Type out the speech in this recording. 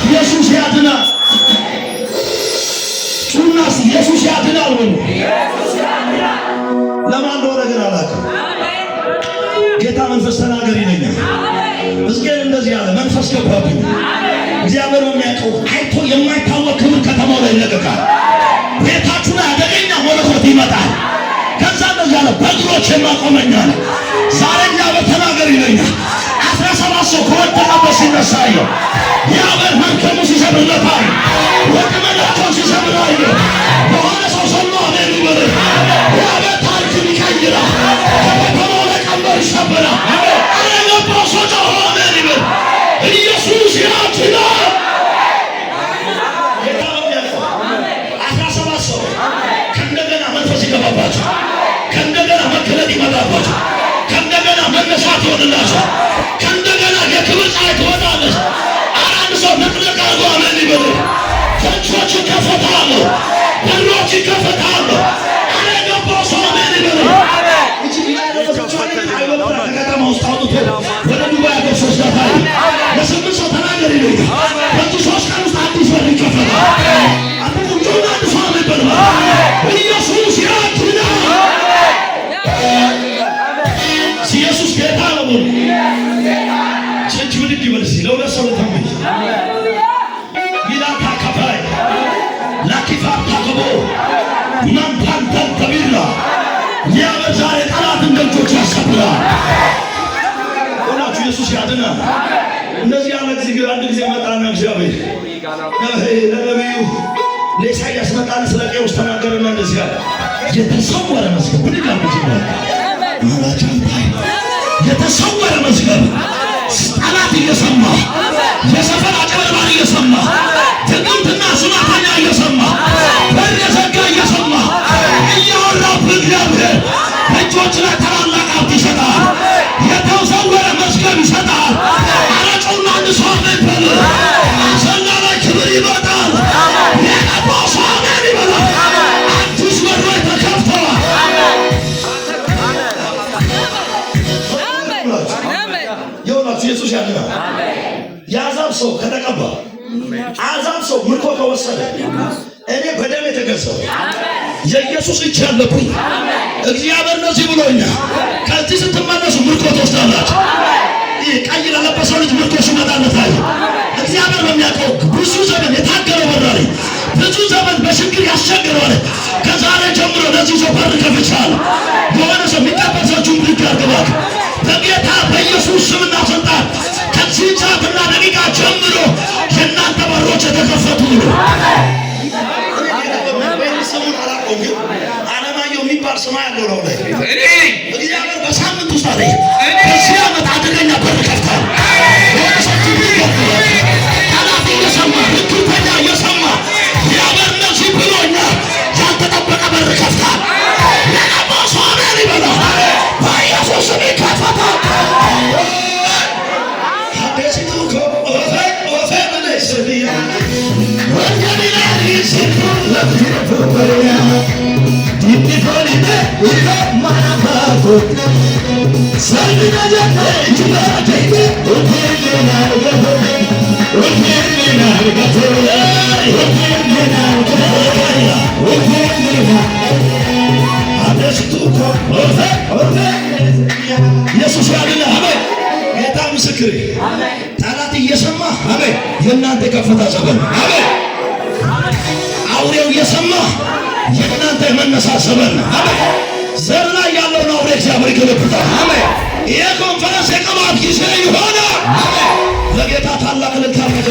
ኢየሱስ ያድናል። ጩናስ ኢየሱስ ያድናል ወይ? ለማን እንደሆነ ግን አላውቅም። ጌታ መንፈስ ተናገር ይለኛል። ሕዝቅኤል እንደዚህ አለ፣ መንፈስ ገባብኝ። እግዚአብሔር የሚያውቀው አይቶ የማይታወቅ ክብር ከተማው ላይ ይለቀቃል። ቤታችሁ ላይ አደገኛ መለኮት ይመጣል። ከዛ እንደዚህ አለ፣ በእግሮች የማቆመኛል። ዛሬ እግዚአብሔር ተናገር ይለኛል። 17 ሰው ከወደቀበት ሲነሳ አየሁ። የአበር መርከሙ ሲሰብርለት አየሁ። ወጥመዳቸው ሲሰብር አየሁ። የሆነ ሰው ሰማ አሜን ይበል። የአበር ታሪክን ይቀይራል። ከከተማው ላይ ቀንበር ይሰበራል። አረገባው ሰው ጮኸ አሜን ይበል። ኢየሱስ ያድናል። የታወቅ ያለው 17 ሰው ከእንደገና መንፈስ ይገባባቸው፣ ከእንደገና መገለጥ ይመጣባቸው፣ ከእንደገና መነሳት ይሆንላቸው፣ ከእንደገና የክብር ፀሐይ ትወጣለች። አንድ ሰው መጥለቅ አርጎ አሜን ይበል። ደጆች ይከፈታሉ፣ በሮች ይከፈታሉ። አረገባው ሰው አሜን ይበል። ከከተማ ውስጥ አውጥቶ ወደ ዱባይ አገር ወስዷታል። ለስምንት ሰው ተናገር ይለኛል። በዚህ 3 ቀን ውስጥ አዲስ በር ይከፈታል። አንተ ቁምጮና አንድ ሰው አሜን በል። ኢየሱስ ያድናል። ኢየሱስ ጌታ ነው። ቸች ብድግ ይበል እስኪ ለሁለት ሰው ለተመኝ ሚላታ ካፋይ ላኪፋ ታከቦ ማንታንታን ተቢራ ያበዛሬ ጠላትን ደጆች ያሰብራል። ሁላችሁ ኢየሱስ ያድናል። እንደዚህ ያለ ጊዜ አንድ ጊዜ መጣና እግዚአብሔር ለነቢዩ ለኢሳይያስ መጣና ስለ ቄውስ ተናገረና እንደዚህ ያለ የተሰወረ መስገብ ብድግ አድርጎ የተሰወረ መዝገብ ጠላት እየሰማ የሰፈር አጭበርባሪ እየሰማ ድግምትና ሱማተኛ እየሰማ በር የዘጋ እየሰማ እያወራብህ እግዚአብሔር እጆች ላይ ታላላቅ ሀብት ይሰጣል። የተሰወረ መዝገብ ይሰጣል። አረጮና አንድ ሰው አሜን በል። አሰላ ላይ ክብር ይመጣል። የገባው ሰው አሜን ይበላል። አዲስ በሮች ተከፍተዋል። የሆናችሁ ኢየሱስ ያድናል። የአሕዛብ ሰው ከተቀባ አሕዛብ ሰው ምርኮ ከወሰደ እኔ በደም የተገዛው የኢየሱስ እጅ ያለብኝ እግዚአብሔር እንደዚህ ብሎኛል። ከዚህ ስትመለሱ ምርኮ ትወስዳላችሁ። ይህ ቀይ ለለበሰው ልጅ ምርኮ ሲመጣለታል። እግዚአብሔር በሚያውቀው ብዙ ዘመን የታገለው በራሪ ብዙ ዘመን በችግር ያስቸግረዋል። ከዛሬ ጀምሮ ለዚህ ሰው በር ከፍቻለሁ። የሆነ ሰው የሚቀበል ሰዎቹን ብድግ ያርግባል። በጌታ በኢየሱስ ስምና ስልጣን ከዚህ ሰዓትና ደቂቃ ጀምሮ የእናንተ በሮች የተከፈቱ ነው። ስሙን አላውቀውም፣ ግን አለማየሁ የሚባል ስም ያለው ነው ላይ እግዚአብሔር በሳምንት ውስጥ አለ በዚህ ዓመት አደገኛ በር ከፍታል። የሆነ ሰዎች ይገባል። ጠላት እየሰማ ርክርተኛ እየሰማ እግዚአብሔር እንደዚህ ብሎኛል። ያልተጠበቀ በር ከፍታል። የገባው ሰው አሜን ይበላል። በኢየሱስ ስም ይከፈታል። ኢየሱስ ያድናል። አሜን። ጌታ ምስክሬ ጠላት እየሰማ አሜን የእናንተ ከፍታ ዘመን አሜን። አውሬው እየሰማ የእናንተ የመነሳት ዘመን አሜን። ዘር ላይ ያለውን አውሬ እግዚአብሔር ይገለብጣል። አሜን። ይህ ኮንፈረንስ የቅባት ጊዜ ይሆናል። አሜን። ለጌታ ታላቅ ልታመጀ